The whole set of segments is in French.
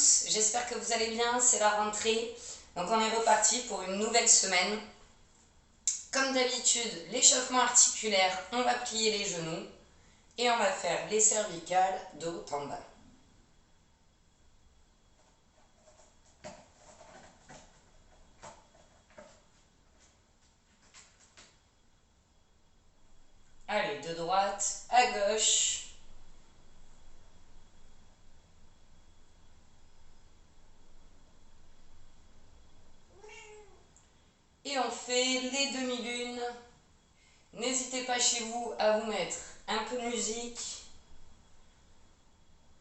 tous, j'espère que vous allez bien, c'est la rentrée. Donc on est reparti pour une nouvelle semaine. Comme d'habitude, l'échauffement articulaire, on va plier les genoux et on va faire les cervicales de haut en bas. Allez, de droite à gauche. Et on fait les demi-lunes. N'hésitez pas chez vous à vous mettre un peu de musique.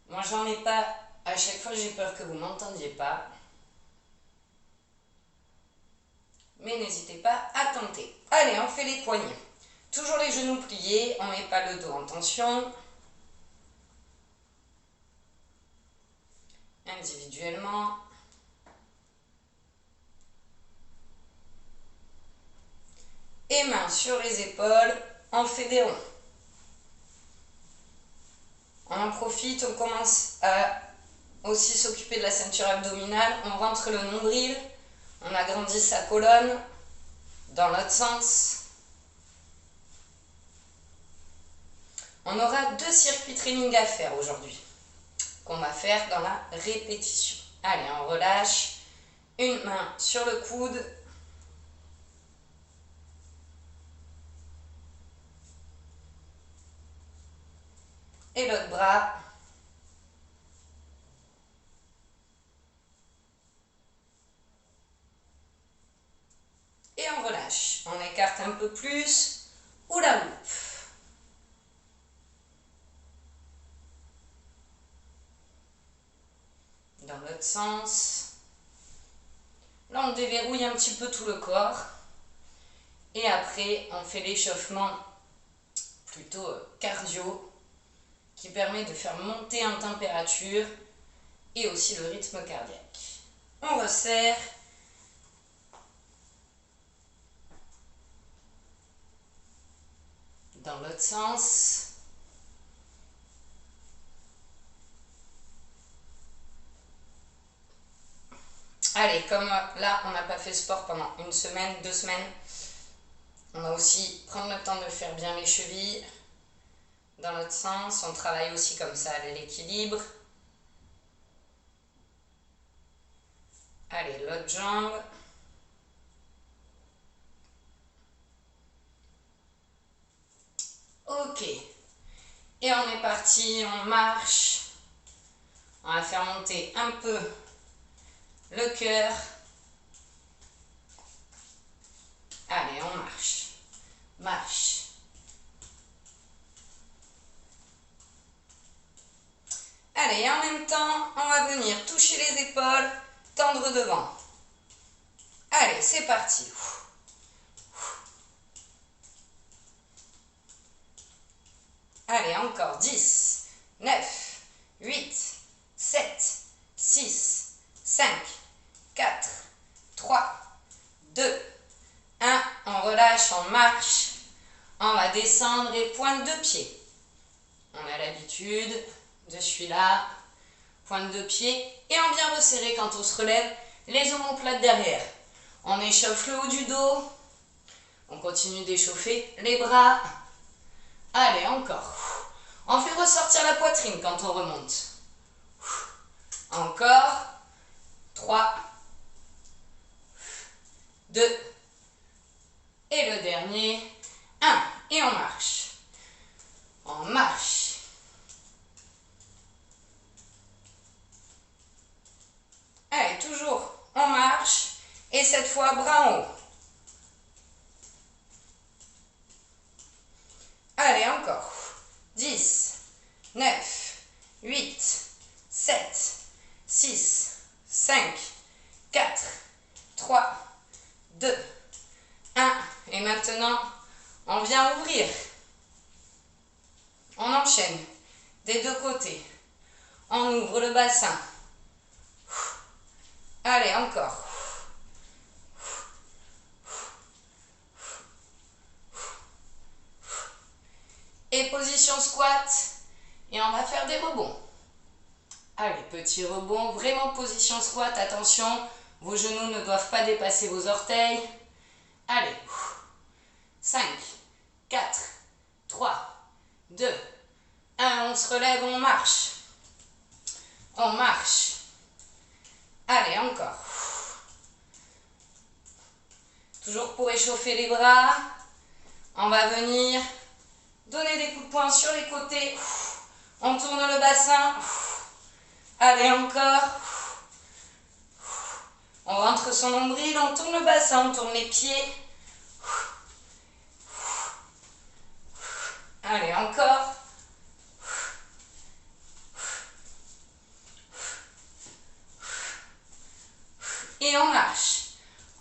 Moi j'en ai pas, à chaque fois j'ai peur que vous m'entendiez pas. Mais n'hésitez pas à tenter. Allez, on fait les poignets. Toujours les genoux pliés, on ne met pas le dos en tension. Individuellement. Et mains sur les épaules, on fait des ronds. On en profite, on commence à aussi s'occuper de la ceinture abdominale. On rentre le nombril, on agrandit sa colonne dans l'autre sens. On aura 2 circuits training à faire aujourd'hui, qu'on va faire dans la répétition. Allez, on relâche. Une main sur le coude. Et l'autre bras. Et on relâche. On écarte un peu plus. Hula hoop. Dans l'autre sens. Là, on déverrouille un petit peu tout le corps. Et après, on fait l'échauffement plutôt cardio qui permet de faire monter en température et aussi le rythme cardiaque. On resserre. Dans l'autre sens. Allez, comme là, on n'a pas fait sport pendant une semaine, 2 semaines, on va aussi prendre le temps de faire bien les chevilles. Dans l'autre sens, on travaille aussi comme ça l'équilibre. Allez, l'autre jambe. Ok. Et on est parti, on marche. On va faire monter un peu le cœur. Allez, on marche. Marche. Allez, en même temps, on va venir toucher les épaules, tendre devant. Allez, c'est parti. Allez, encore 10, 9, 8, 7, 6, 5, 4, 3, 2, 1. On relâche, on marche. On va descendre les pointes de pied. On a l'habitude de celui-là, pointe de pied. Et on vient resserrer quand on se relève les omoplates derrière. On échauffe le haut du dos. On continue d'échauffer les bras. Allez, encore. On fait ressortir la poitrine quand on remonte. Encore. 3, 2, et le dernier. 1. Et on marche. On marche. Allez, toujours, on marche. Et cette fois, bras en haut. Allez, encore. 10, 9, 8, 7, 6, 5, 4, 3, 2, 1. Et maintenant, on vient ouvrir. On enchaîne des deux côtés. On ouvre le bassin. Allez, encore. Et position squat. Et on va faire des rebonds. Allez, petit rebond, vraiment position squat, attention, vos genoux ne doivent pas dépasser vos orteils. Allez, 5, 4, 3, 2, 1, on se relève, on marche. On marche. Allez, encore. Toujours pour échauffer les bras, on va venir donner des coups de poing sur les côtés. On tourne le bassin. Allez, encore. On rentre son nombril, on tourne le bassin, on tourne les pieds. Allez, encore. Et on marche.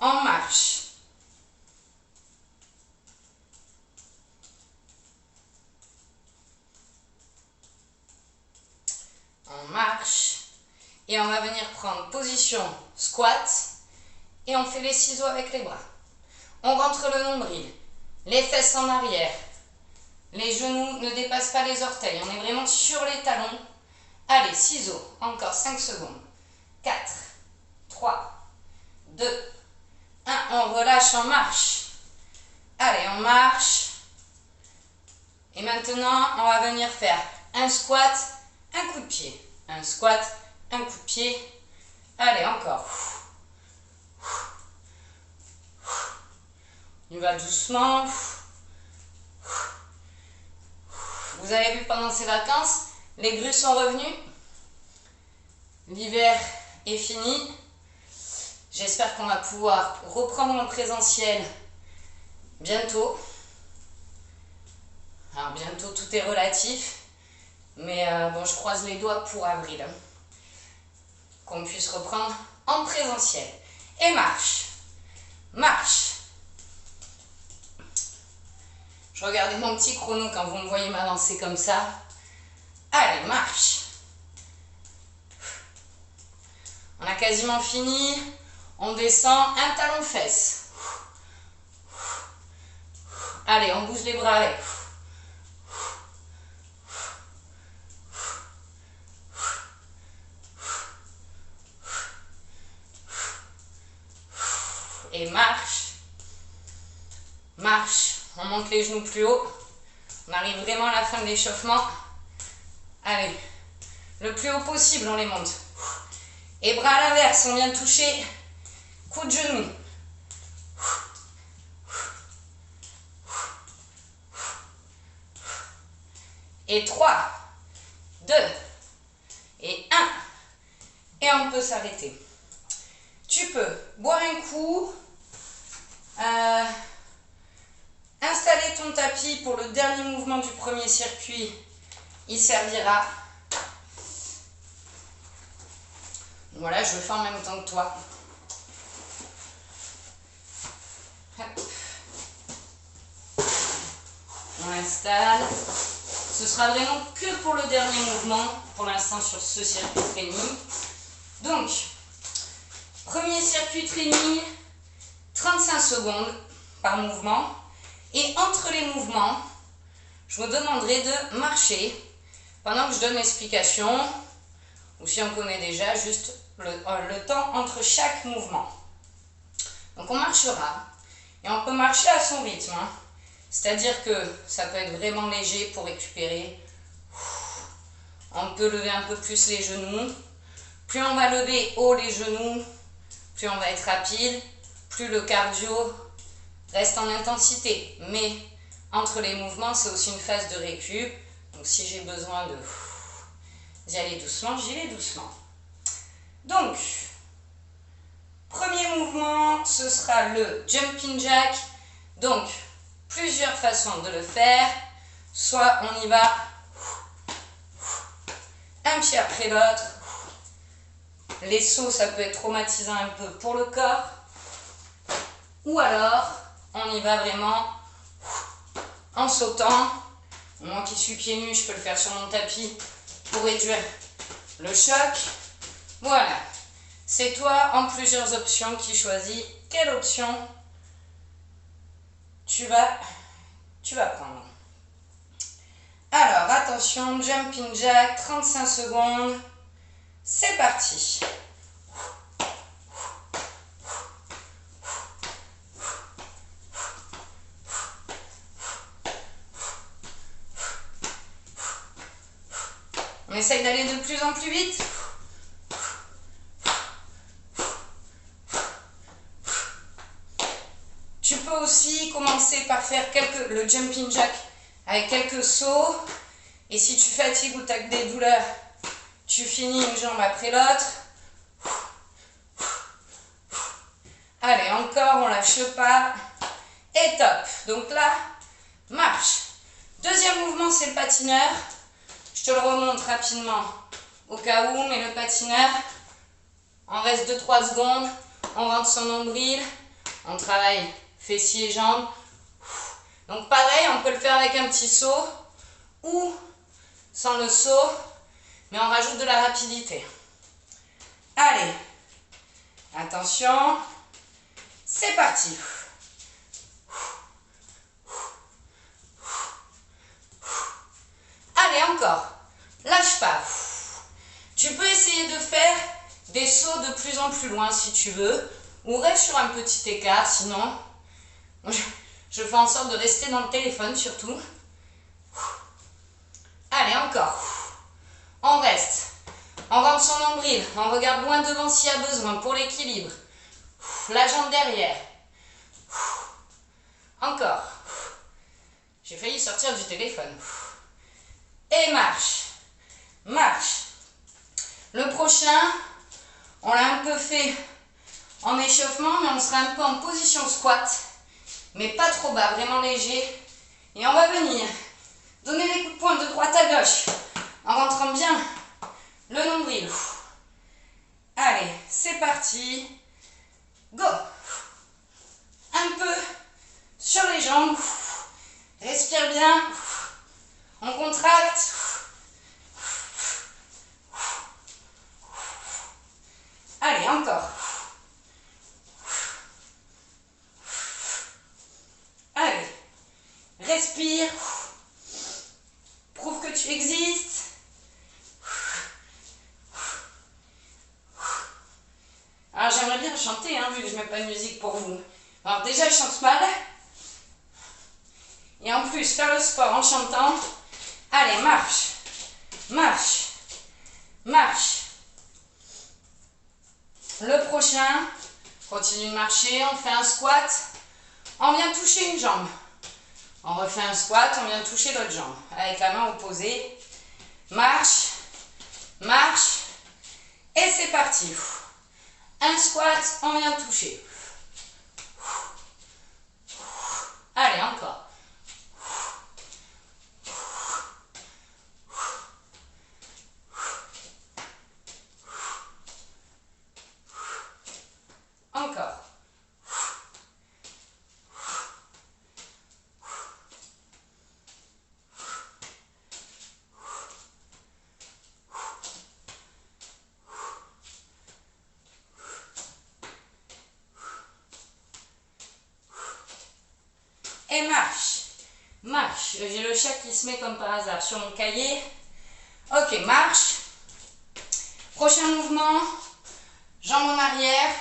On marche. On marche. Et on va venir prendre position squat. Et on fait les ciseaux avec les bras. On rentre le nombril. Les fesses en arrière. Les genoux ne dépassent pas les orteils. On est vraiment sur les talons. Allez, ciseaux. Encore 5 secondes. 4, 3, 2, 1. On relâche, on marche. Allez, on marche. Et maintenant, on va venir faire un squat, un coup de pied. Un squat, un coup de pied. Allez, encore. On va doucement. Vous avez vu pendant ces vacances, les grues sont revenues. L'hiver est fini. J'espère qu'on va pouvoir reprendre en présentiel bientôt. Alors bientôt, tout est relatif. Mais bon, je croise les doigts pour avril. Qu'on puisse reprendre en présentiel. Et marche. Marche. Je regardais mon petit chrono quand vous me voyez m'avancer comme ça. Allez, marche. On a quasiment fini. On descend un talon fesse. Allez, on bouge les bras avec. Et marche. Marche. On monte les genoux plus haut. On arrive vraiment à la fin de l'échauffement. Allez. Le plus haut possible, on les monte. Et bras à l'inverse, on vient toucher. Coup de genou. Et 3, 2, et 1. Et on peut s'arrêter. Tu peux boire un coup. Installer ton tapis pour le dernier mouvement du premier circuit. Il servira. Voilà, je le fais en même temps que toi. On l'installe. Ce sera vraiment que pour le dernier mouvement, pour l'instant sur ce circuit training. Donc, premier circuit training, 35 secondes par mouvement. Et entre les mouvements, je vous demanderai de marcher pendant que je donne l'explication, ou si on connaît déjà, juste le temps entre chaque mouvement. Donc on marchera, et on peut marcher à son rythme, hein. C'est-à-dire que ça peut être vraiment léger pour récupérer. On peut lever un peu plus les genoux. Plus on va lever haut les genoux, plus on va être rapide, plus le cardio reste en intensité. Mais entre les mouvements, c'est aussi une phase de récup. Donc si j'ai besoin d'y aller doucement, j'y vais doucement. Donc, premier mouvement, ce sera le jumping jack. Donc, plusieurs façons de le faire. Soit on y va un pied après l'autre. Les sauts, ça peut être traumatisant un peu pour le corps. Ou alors, on y va vraiment en sautant. Moi qui suis pieds nus, je peux le faire sur mon tapis pour réduire le choc. Voilà. C'est toi en plusieurs options qui choisis quelle option tu vas prendre. Alors, attention, jumping jack, 35 secondes. C'est parti. On essaye d'aller de plus en plus vite. Tu peux aussi commencer par faire le jumping jack avec quelques sauts. Et si tu fatigues ou tu as des douleurs, tu finis une jambe après l'autre. Allez, encore, on lâche pas. Et top. Donc là, marche. Deuxième mouvement, c'est le patineur. Je te le remonte rapidement au cas où, mais le patineur, on reste 2-3 secondes, on rentre son nombril, on travaille fessiers et jambes. Donc pareil, on peut le faire avec un petit saut ou sans le saut, mais on rajoute de la rapidité. Allez, attention, c'est parti. Allez, encore. Lâche pas. Tu peux essayer de faire des sauts de plus en plus loin si tu veux, ou reste sur un petit écart, sinon je fais en sorte de rester dans le téléphone surtout. Allez, encore. On reste. On rentre son nombril, on regarde loin devant s'il y a besoin pour l'équilibre. La jambe derrière. Encore. J'ai failli sortir du téléphone. Et marche, marche. Le prochain, on l'a un peu fait en échauffement, mais on sera un peu en position squat, mais pas trop bas, vraiment léger. Et on va venir donner des coups de poing de droite à gauche, en rentrant bien le nombril. Allez, c'est parti. Go. Un peu sur les jambes. Respire bien. On contracte. Allez, encore. Allez. Respire. Prouve que tu existes. Alors, j'aimerais bien chanter, hein, vu que je ne mets pas de musique pour vous. Alors, déjà, je chante mal. Et en plus, faire le sport en chantant. Allez, marche, marche, marche. Le prochain, continue de marcher, on fait un squat. On vient toucher une jambe. On refait un squat, on vient toucher l'autre jambe. Avec la main opposée. Marche, marche. Et c'est parti. Un squat, on vient toucher. Allez, encore. Encore. Et marche. Marche. J'ai le chat qui se met comme par hasard sur mon cahier. Ok, marche. Prochain mouvement. Jambes en arrière.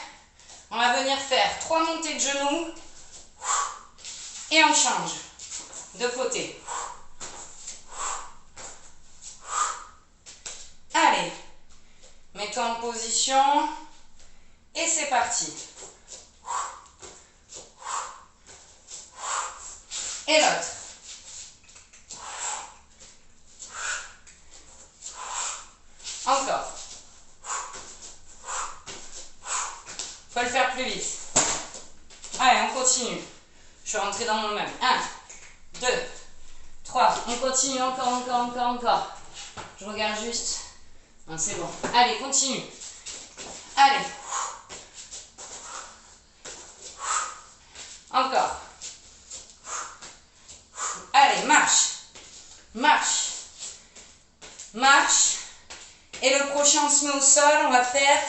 On va venir faire 3 montées de genoux. Et on change de côté. Allez. Mets-toi en position. Et c'est parti. Et l'autre. Encore. Faut le faire plus vite. Allez, on continue. Je suis rentrée dans mon même. 1, 2, 3. On continue, encore. Je regarde juste. Non, c'est bon. Allez, continue. Allez. Encore. Allez, marche. Marche. Marche. Et le prochain, on se met au sol. On va faire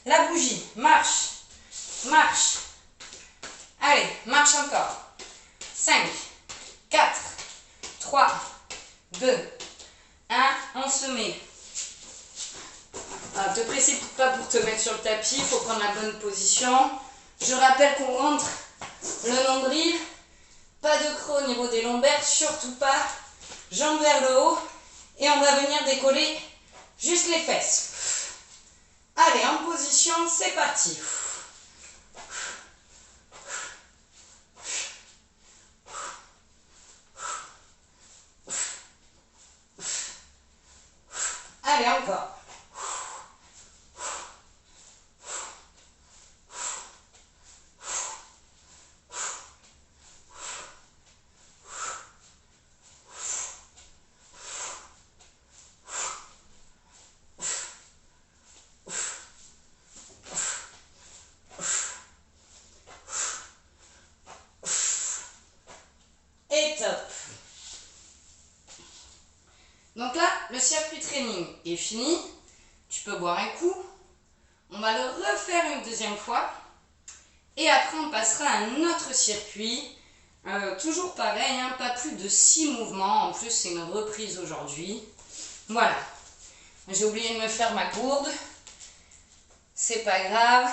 la bougie. Marche. Marche. Allez, marche encore. 5, 4, 3, 2, 1. On se met Ne te précipite pas pour te mettre sur le tapis, il faut prendre la bonne position. Je rappelle qu'on rentre le nombril, pas de creux au niveau des lombaires, surtout pas. Jambes vers le haut et on va venir décoller juste les fesses. Allez, en position, c'est parti. Allez, encore. Et top. Donc là, le circuit training est fini. Tu peux boire un coup. On va le refaire une deuxième fois. Et après, on passera à un autre circuit. Toujours pareil, hein, pas plus de 6 mouvements. En plus, c'est une reprise aujourd'hui. Voilà. J'ai oublié de me faire ma gourde. C'est pas grave.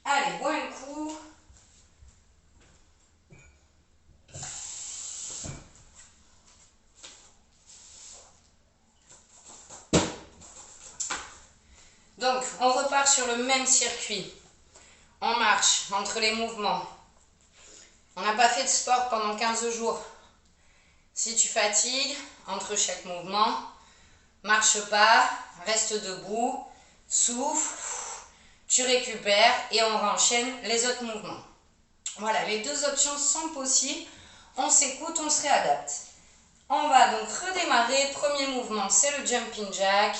Allez, bois un coup. Donc, on repart sur le même circuit. On marche entre les mouvements. On n'a pas fait de sport pendant 15 jours. Si tu fatigues entre chaque mouvement, marche pas, reste debout, souffle, tu récupères et on enchaîne les autres mouvements. Voilà, les deux options sont possibles. On s'écoute, on se réadapte. On va donc redémarrer. Premier mouvement, c'est le jumping jack.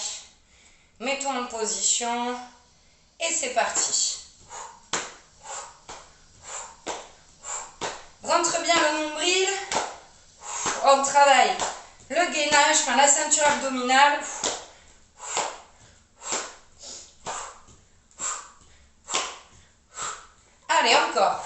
Mets-toi en position et c'est parti. Rentre bien le nombril. On travaille le gainage, enfin la ceinture abdominale. Allez, encore.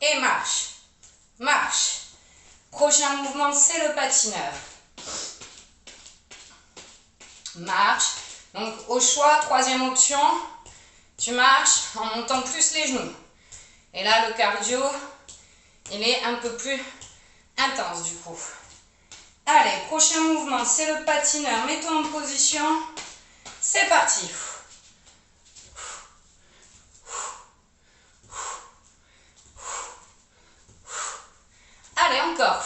Et marche. Marche. Prochain mouvement, c'est le patineur. Marche. Donc, au choix, troisième option, tu marches en montant plus les genoux. Et là, le cardio, il est un peu plus intense du coup. Allez, prochain mouvement, c'est le patineur. Mets-toi en position. C'est parti. Allez, encore.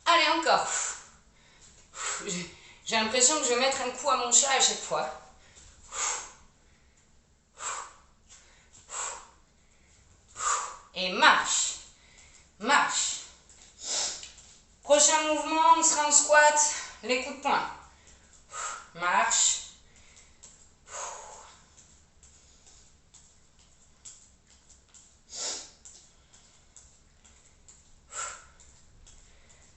Allez, encore. J'ai l'impression que je vais mettre un coup à mon chat à chaque fois. Et marche. Marche. Prochain mouvement, on sera en squat, les coups de poing. Marche.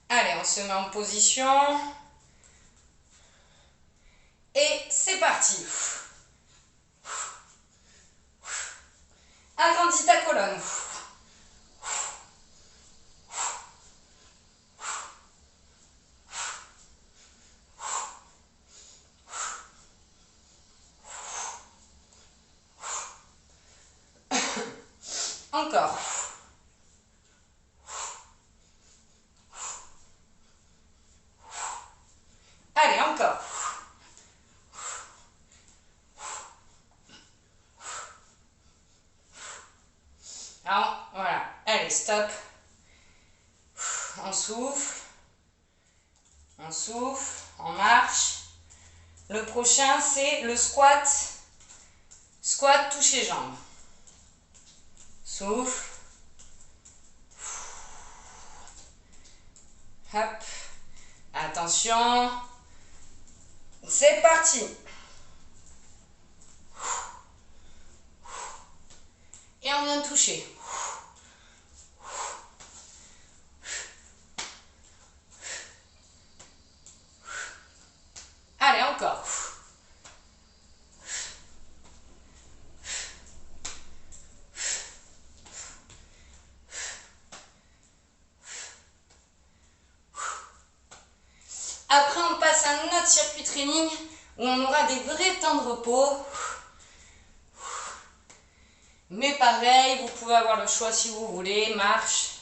Allez, on se met en position. Et c'est parti. Agrandis ta colonne. Encore. Allez, encore. Alors, voilà. Allez, stop. On souffle. On souffle. On marche. Le prochain, c'est le squat. Squat, touche les jambes. Souffle. Hop. Attention. C'est parti. Et on vient de toucher. Allez, encore. Après, on passe à un autre circuit training où on aura des vrais temps de repos. Mais pareil, vous pouvez avoir le choix si vous voulez, marche.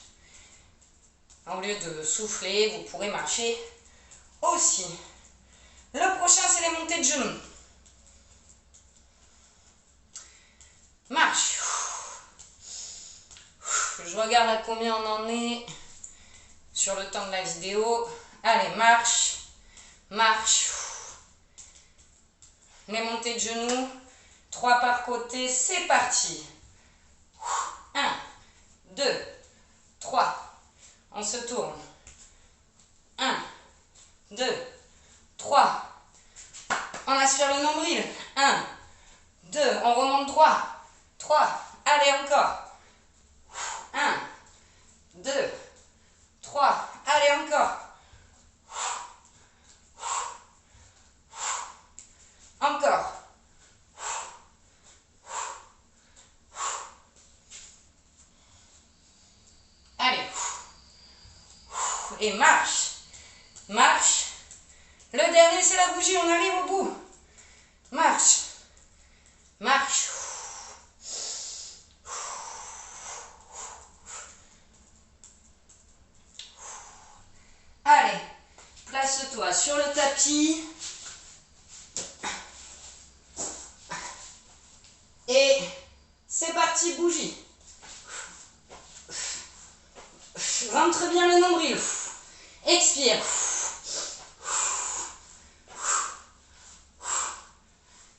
Au lieu de souffler, vous pourrez marcher aussi. Le prochain, c'est les montées de genoux. Marche. Je regarde à combien on en est sur le temps de la vidéo. Allez, marche. Marche. Les montées de genoux. 3 par côté, c'est parti. 1, 2, 3. On se tourne. 1, 2, 3. On aspire le nombril. 1, 2. On remonte droit. 3. Allez, encore. 1, 2, 3. Allez, encore. Encore. Allez. Et marche. Marche. Le dernier, c'est la bougie. On arrive au bout. Marche. Marche. Allez. Place-toi sur le tapis. Et c'est parti, bougie. Rentre bien le nombril. Expire.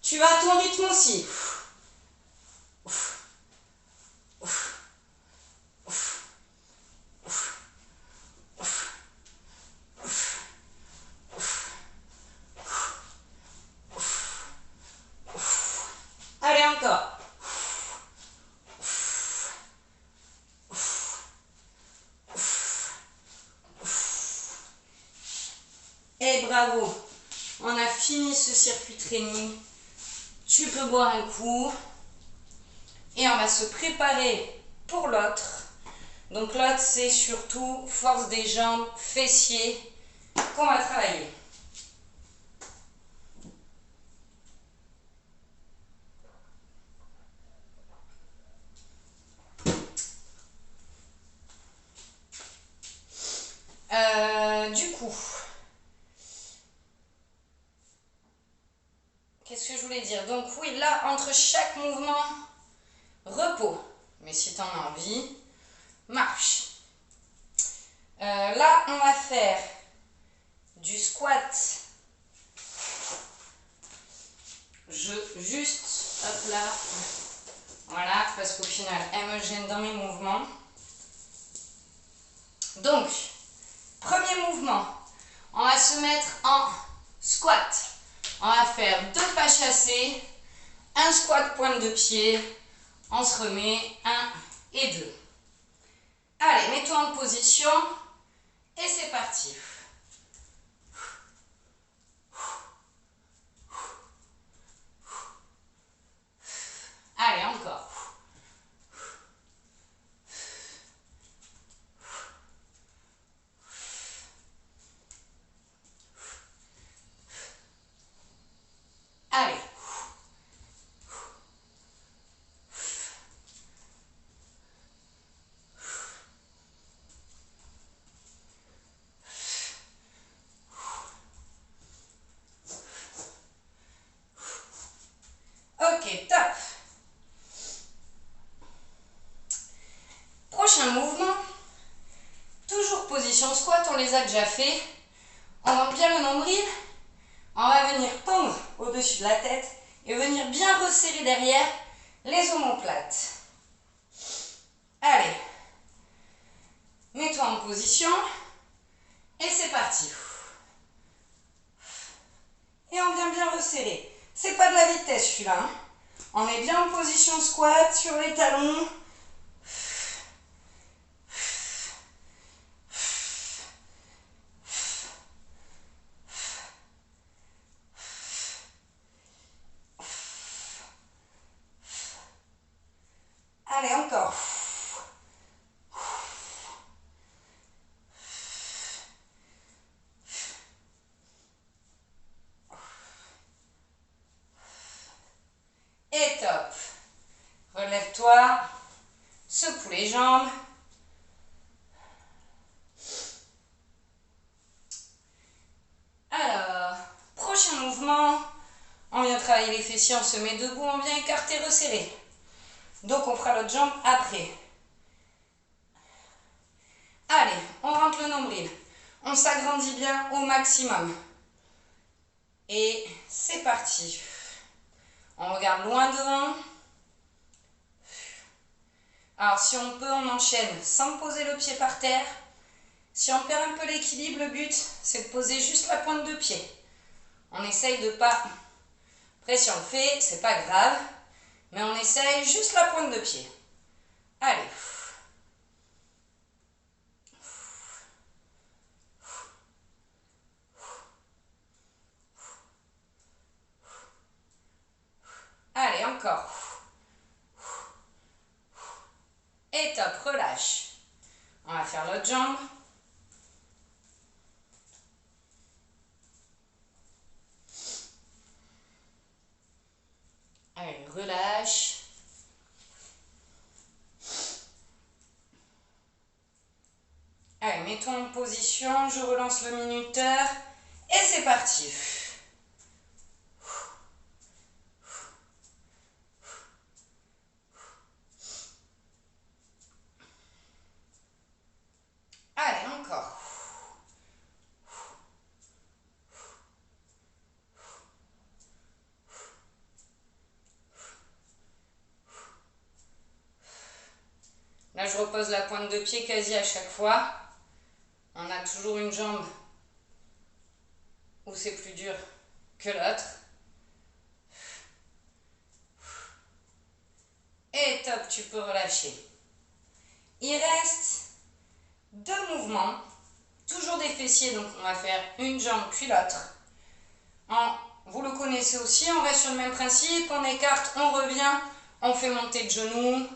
Tu vas à ton rythme aussi. Allez, encore. Et bravo, on a fini ce circuit training. Tu peux boire un coup. Et on va se préparer pour l'autre. Donc l'autre, c'est surtout force des jambes, fessiers qu'on va travailler. Du coup, qu'est-ce que je voulais dire? Donc oui, là, entre chaque mouvement, repos. Mais si tu en as envie, marche. Là, on va faire du squat. Juste, hop là. Voilà, parce qu'au final, elle me gêne dans mes mouvements. Donc, premier mouvement, on va se mettre en squat. On va faire 2 pas chassés, un squat pointe de pied, on se remet 1 et 2. Allez, mets-toi en position et c'est parti. Allez, encore. Allez. Ok, top. Prochain mouvement. Toujours position squat, on les a déjà fait. On monte bien le nombril. On va venir tendre au-dessus de la tête et venir bien resserrer derrière les omoplates. Allez. Mets-toi en position et c'est parti. celui-là. On est bien en position squat sur les talons. Allez, encore. Et top. Relève-toi. Secoue les jambes. Alors, prochain mouvement. On vient travailler les fessiers, on se met debout, on vient écarter, resserrer. Donc on fera l'autre jambe après. Allez, on rentre le nombril. On s'agrandit bien au maximum. Et c'est parti. On regarde loin devant. Alors si on peut, on enchaîne sans poser le pied par terre. Si on perd un peu l'équilibre, le but c'est de poser juste la pointe de pied. On essaye de pas... Après si on le fait, c'est pas grave. Mais on essaye juste la pointe de pied. Allez. Allez, encore. Et top, relâche. On va faire l'autre jambe. Allez, relâche. Allez, mets-toi en position, je relance le minuteur et c'est parti. Allez, encore. Là, je repose la pointe de pied quasi à chaque fois. On a toujours une jambe où c'est plus dur que l'autre. Et top, tu peux relâcher. Il reste 2 mouvements, toujours des fessiers, donc on va faire une jambe puis l'autre. Vous le connaissez aussi, on reste sur le même principe, on écarte, on revient, on fait monter le genou,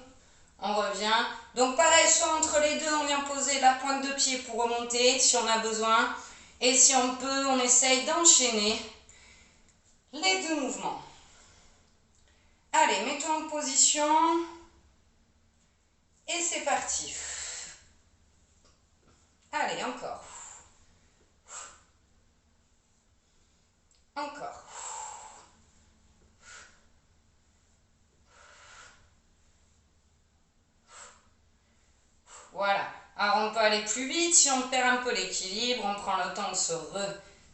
on revient. Donc pareil, soit entre les deux, on vient poser la pointe de pied pour remonter si on a besoin. Et si on peut, on essaye d'enchaîner les 2 mouvements. Allez, mets-toi en position. Et c'est parti. Allez, encore. Encore. Voilà. Alors on peut aller plus vite. Si on perd un peu l'équilibre, on prend le temps de se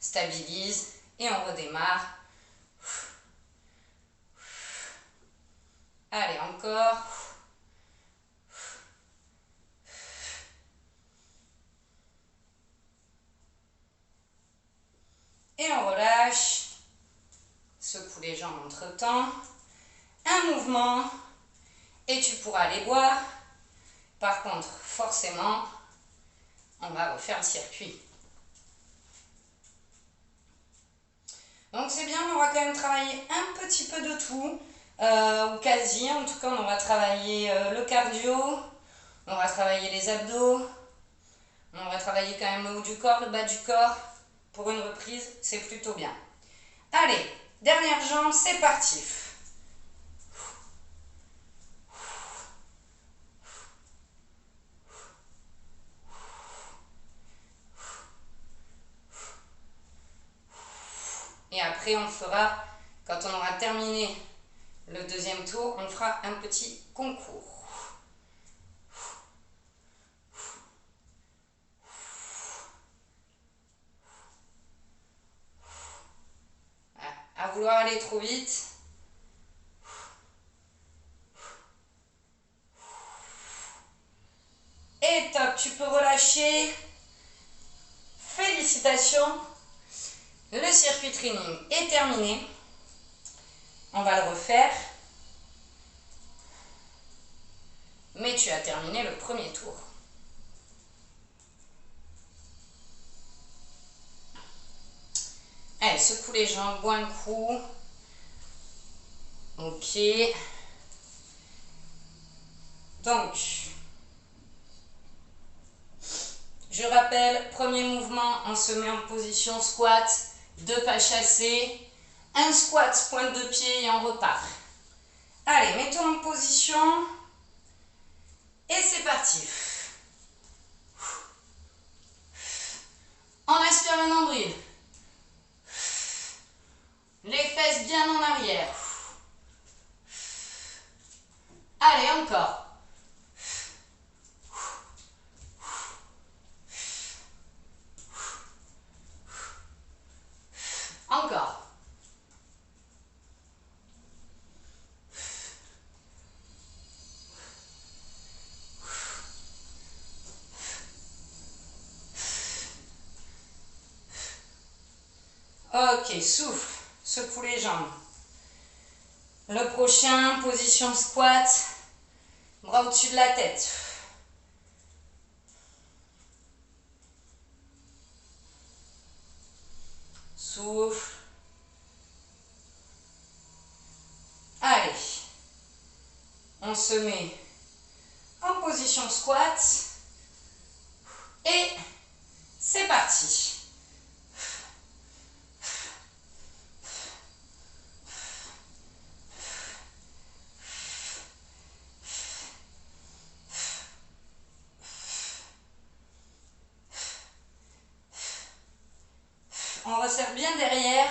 restabilise et on redémarre. Allez, encore. Et on relâche. Secoue les jambes entre temps. Un mouvement. Et tu pourras aller boire. Par contre, forcément, on va refaire le circuit. Donc c'est bien, on va quand même travailler un petit peu de tout, ou quasi. En tout cas, on va travailler le cardio, on va travailler les abdos, on va travailler quand même le haut du corps, le bas du corps. Pour une reprise, c'est plutôt bien. Allez, dernière jambe, c'est parti. Et après, on fera, quand on aura terminé le deuxième tour, on fera un petit concours. À vouloir aller trop vite. Et top, tu peux relâcher. Félicitations. Le circuit training est terminé. On va le refaire. Mais tu as terminé le premier tour. Allez, secoue les jambes, bois un coup. Ok. Donc, je rappelle, premier mouvement, on se met en position squat, 2 pas chassés, un squat, pointe de pied et on repart. Allez, mets-toi en position et c'est parti. On aspire le nombril. Les fesses bien en arrière. Allez, encore. Encore. Ok, souffle. Secoue les jambes. Le prochain, position squat. Bras au-dessus de la tête. Souffle. Allez. On se met en position squat. Et c'est parti. On resserre bien derrière.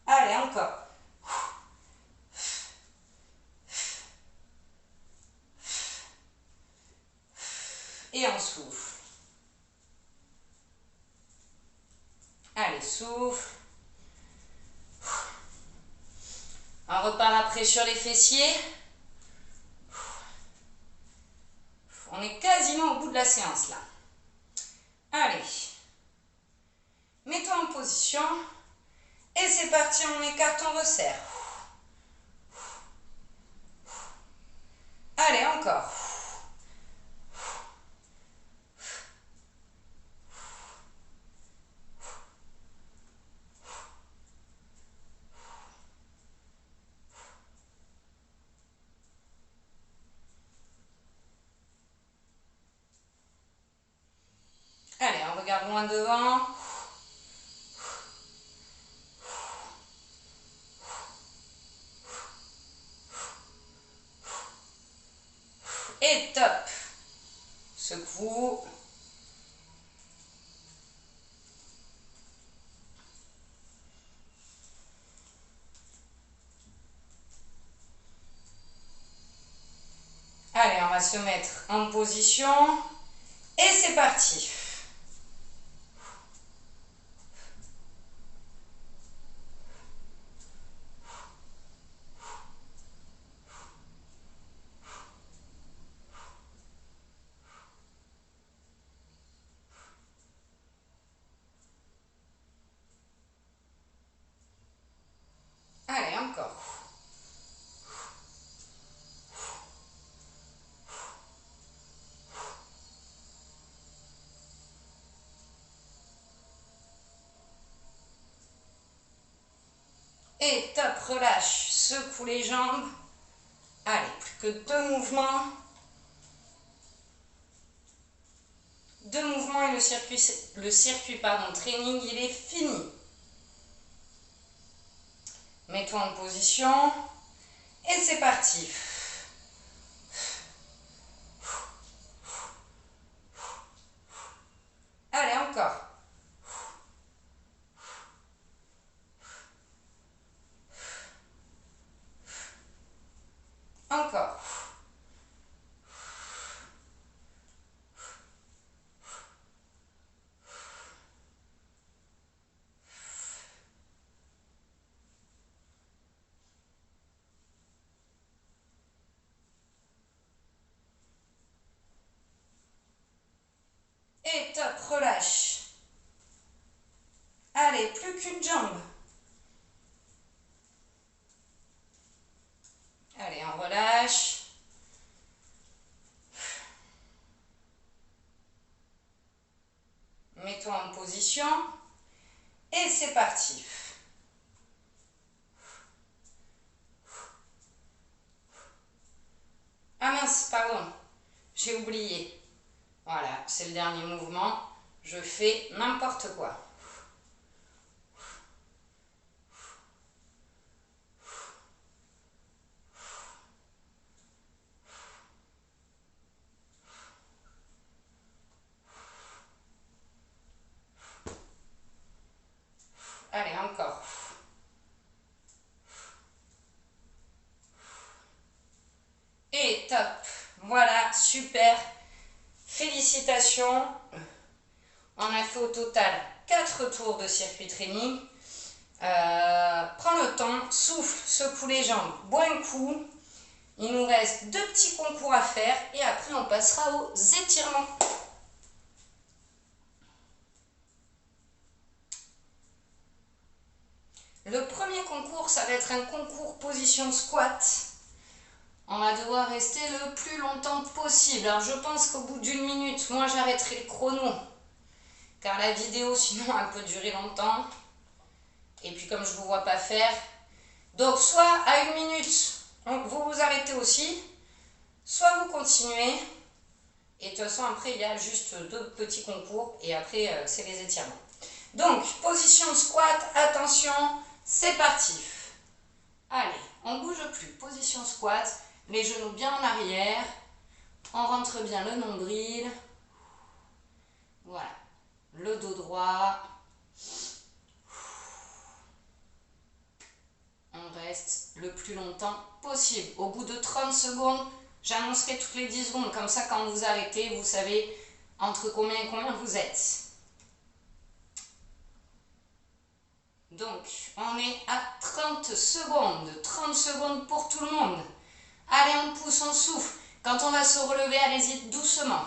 Allez, encore. Et on souffle. Allez, souffle. On repart après sur les fessiers. On est quasiment au bout de la séance là. Allez. Mets-toi en position. Et c'est parti, on écarte, on resserre. Allez, encore. Allez, on regarde loin devant. Et top. Secoue. Allez, on va se mettre en position. Et c'est parti. Allez, encore. Et top, relâche. Secoue les jambes. Allez, plus que 2 mouvements. 2 mouvements et le circuit training, il est fini. Mets-toi en position. Et c'est parti. Allez, encore. Encore. relâche. Allez, plus qu'une jambe. Allez, on relâche. Mets-toi en position. Et c'est parti. Ah mince, pardon, j'ai oublié. Voilà, c'est le dernier mouvement. Je fais n'importe quoi. Allez, encore. Et top. Voilà, super. Félicitations. On a fait au total 4 tours de circuit training. Prends le temps, souffle, secoue les jambes, bois un coup. Il nous reste 2 petits concours à faire et après on passera aux étirements. Le premier concours, ça va être un concours position squat. On va devoir rester le plus longtemps possible. Alors je pense qu'au bout d'1 minute, moi j'arrêterai le chrono. Car la vidéo sinon elle peut durer longtemps. Et puis comme je ne vous vois pas faire. Donc soit à 1 minute, vous vous arrêtez aussi. Soit vous continuez. Et de toute façon après il y a juste 2 petits concours. Et après c'est les étirements. Donc position squat, attention, c'est parti. Allez, on ne bouge plus. Position squat. Les genoux bien en arrière, on rentre bien le nombril, voilà, le dos droit, on reste le plus longtemps possible. Au bout de 30 secondes, j'annoncerai toutes les 10 secondes, comme ça quand vous arrêtez, vous savez entre combien et combien vous êtes. Donc, on est à 30 secondes pour tout le monde. Allez, on pousse, on souffle. Quand on va se relever, allez-y doucement.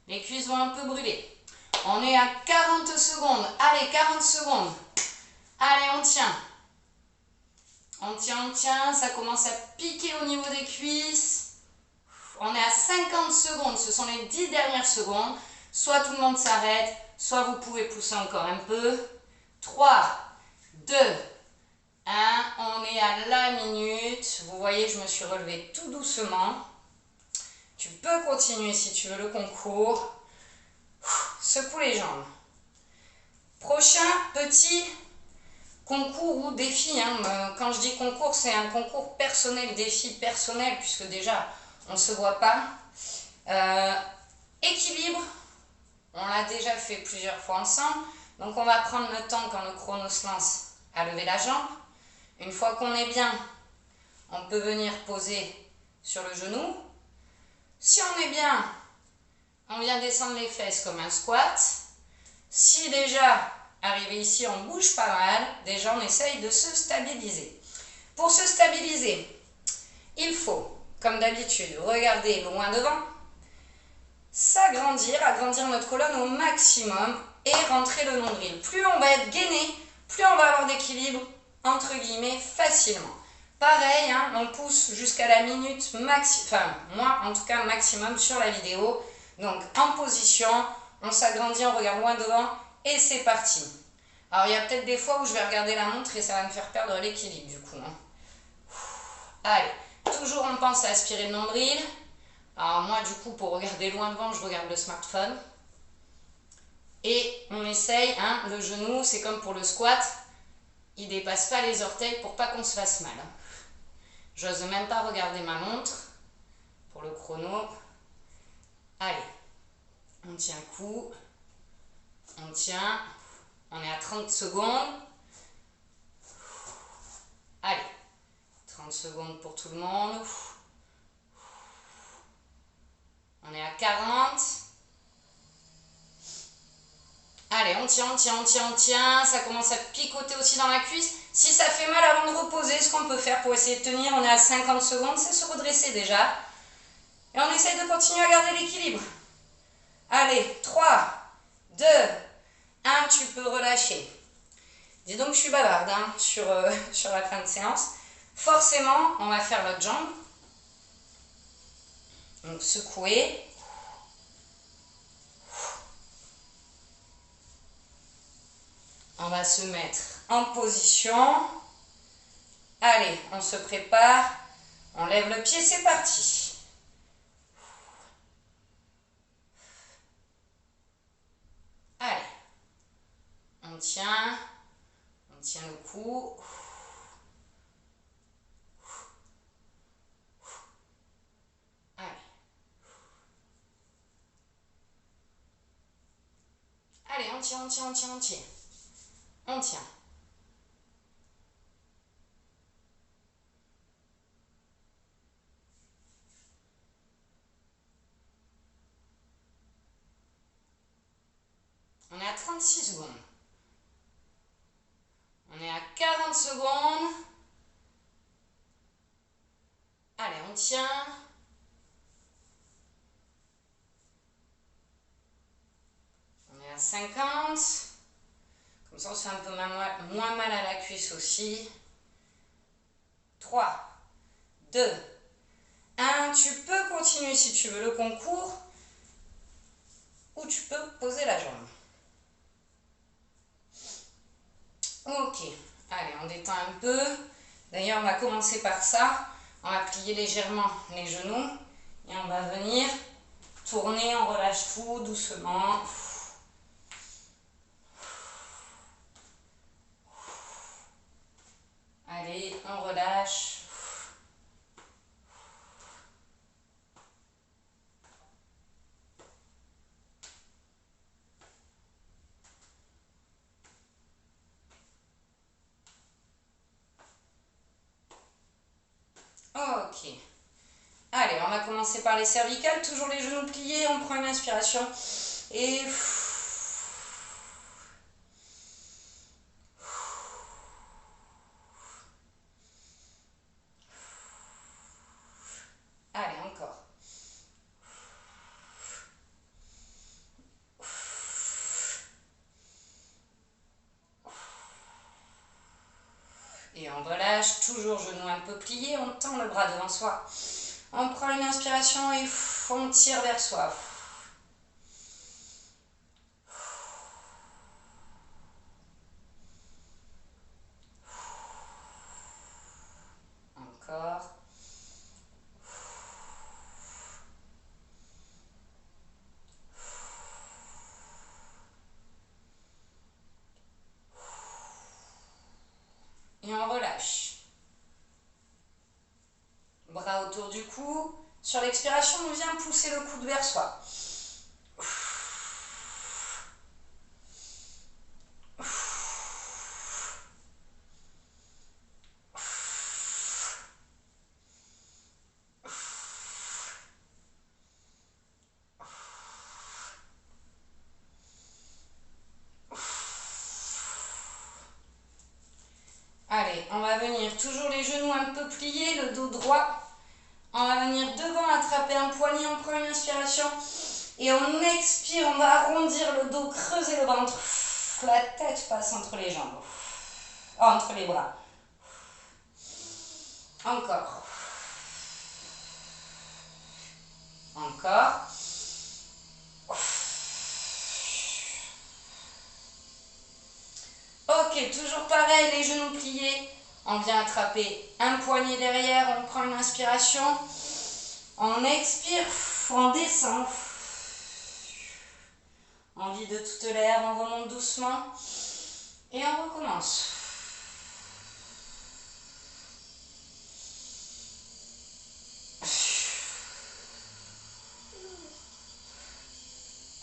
Les cuisses vont un peu brûler. On est à 40 secondes. Allez, 40 secondes. Allez, on tient. On tient, on tient. Ça commence à piquer au niveau des cuisses. On est à 50 secondes. Ce sont les 10 dernières secondes. Soit tout le monde s'arrête, soit vous pouvez pousser encore un peu. 3, 2, 1, on est à la minute. Vous voyez, je me suis relevée tout doucement. Tu peux continuer si tu veux le concours. Secoue les jambes. Prochain petit concours ou défi. Quand je dis concours, c'est un concours personnel, défi personnel, puisque déjà, on ne se voit pas. Équilibre. On l'a déjà fait plusieurs fois ensemble. Donc, on va prendre le temps quand le chrono se lance à lever la jambe. Une fois qu'on est bien, on peut venir poser sur le genou. Si on est bien, on vient descendre les fesses comme un squat. Si déjà, arrivé ici, on bouge pas mal, déjà on essaye de se stabiliser. Pour se stabiliser, il faut, comme d'habitude, regarder loin devant, s'agrandir, agrandir notre colonne au maximum et rentrer le nombril. Plus on va être gainé, plus on va avoir d'équilibre, entre guillemets, facilement. Pareil, on pousse jusqu'à la minute maximum, enfin moi en tout cas maximum sur la vidéo. Donc en position, on s'agrandit, on regarde loin devant et c'est parti. Alors il y a peut-être des fois où je vais regarder la montre et ça va me faire perdre l'équilibre du coup. Allez, toujours on pense à aspirer le nombril. Alors moi du coup pour regarder loin devant, je regarde le smartphone. Et on essaye, le genou c'est comme pour le squat. Il ne dépasse pas les orteils pour pas qu'on se fasse mal. J'ose même pas regarder ma montre pour le chrono. Allez, on tient le coup. On tient. On est à 30 secondes. Allez, 30 secondes pour tout le monde. On est à 40. Allez, on tient, on tient, on tient, on tient. Ça commence à picoter aussi dans la cuisse. Si ça fait mal avant de reposer, ce qu'on peut faire pour essayer de tenir, on est à 50 secondes, c'est se redresser déjà. Et on essaye de continuer à garder l'équilibre. Allez, 3, 2, 1, tu peux relâcher. Dis donc, je suis bavarde hein, sur la fin de séance. Forcément, on va faire l'autre jambe. Donc, secouer. On va se mettre en position. Allez, on se prépare. On lève le pied, c'est parti. Allez. On tient le cou. Allez. Allez, on tient. On tient. On est à 36 secondes. On est à 40 secondes. Allez, on tient. On est à 50. Comme ça, on se fait un peu moins mal à la cuisse aussi. 3, 2, 1. Tu peux continuer si tu veux le concours. Ou tu peux poser la jambe. Ok. Allez, on détend un peu. D'ailleurs, on va commencer par ça. On va plier légèrement les genoux. Et on va venir tourner, on relâche tout doucement. Allez, on relâche. Ok. Allez, on va commencer par les cervicales. Toujours les genoux pliés. On prend une inspiration. Et... Allez, encore. Et on relâche, toujours genoux un peu pliés, on tend le bras devant soi. On prend une inspiration et on tire vers soi. Encore. Et on relâche. Bras autour du cou. Sur l'expiration, on vient pousser le coude vers soi. Allez, on va venir toujours les genoux un peu pliés, le dos droit. On va venir devant, attraper un poignet, on prend une inspiration. Et on expire, on va arrondir le dos, creuser le ventre. La tête passe entre les jambes. Entre les bras. Encore. Encore. Ok, toujours pareil, les genoux pliés. On vient attraper un poignet derrière, on prend une inspiration. On expire, on descend. On vide toute l'air, on remonte doucement. Et on recommence.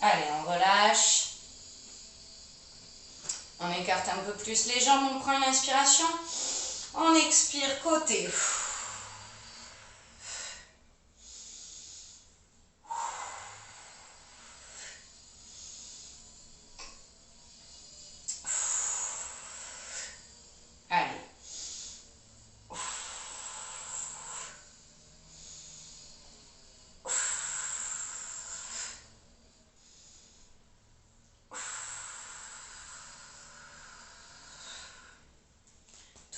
Allez, on relâche. On écarte un peu plus les jambes, on prend une inspiration. On expire, côté. Allez.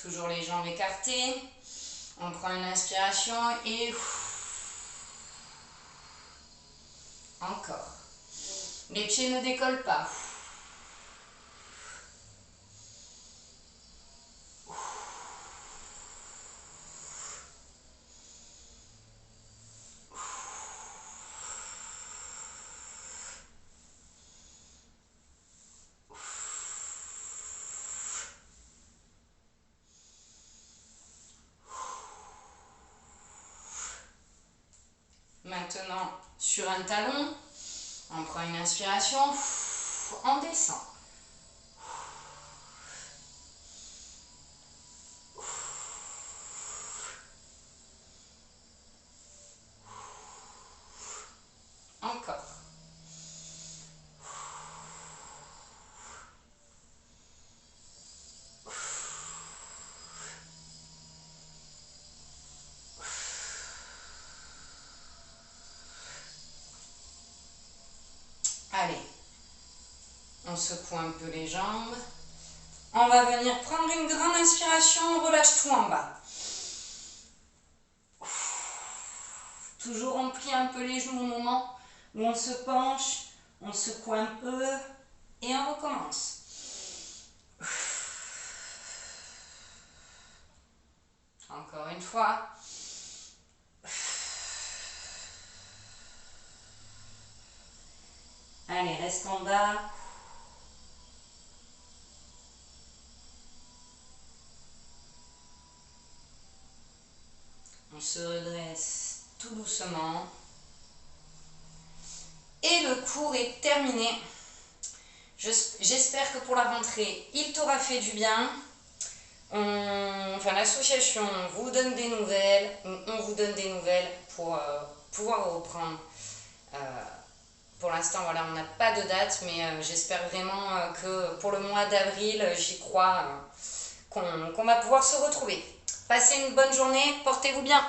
Toujours les jambes écartées. On prend une inspiration et encore. Les pieds ne décollent pas. Maintenant, sur un talon, on prend une inspiration, on descend. Encore. Allez, on secoue un peu les jambes. On va venir prendre une grande inspiration, on relâche tout en bas. Toujours on plie un peu les genoux au moment où on se penche, on secoue un peu et on recommence. Encore une fois. Allez, reste en bas. On se redresse tout doucement. Et le cours est terminé. J'espère que pour la rentrée, il t'aura fait du bien. L'association vous donne des nouvelles. On vous donne des nouvelles pour pouvoir reprendre. Pour l'instant, voilà, on n'a pas de date, mais j'espère vraiment que pour le mois d'avril, j'y crois, qu'on va pouvoir se retrouver. Passez une bonne journée, portez-vous bien.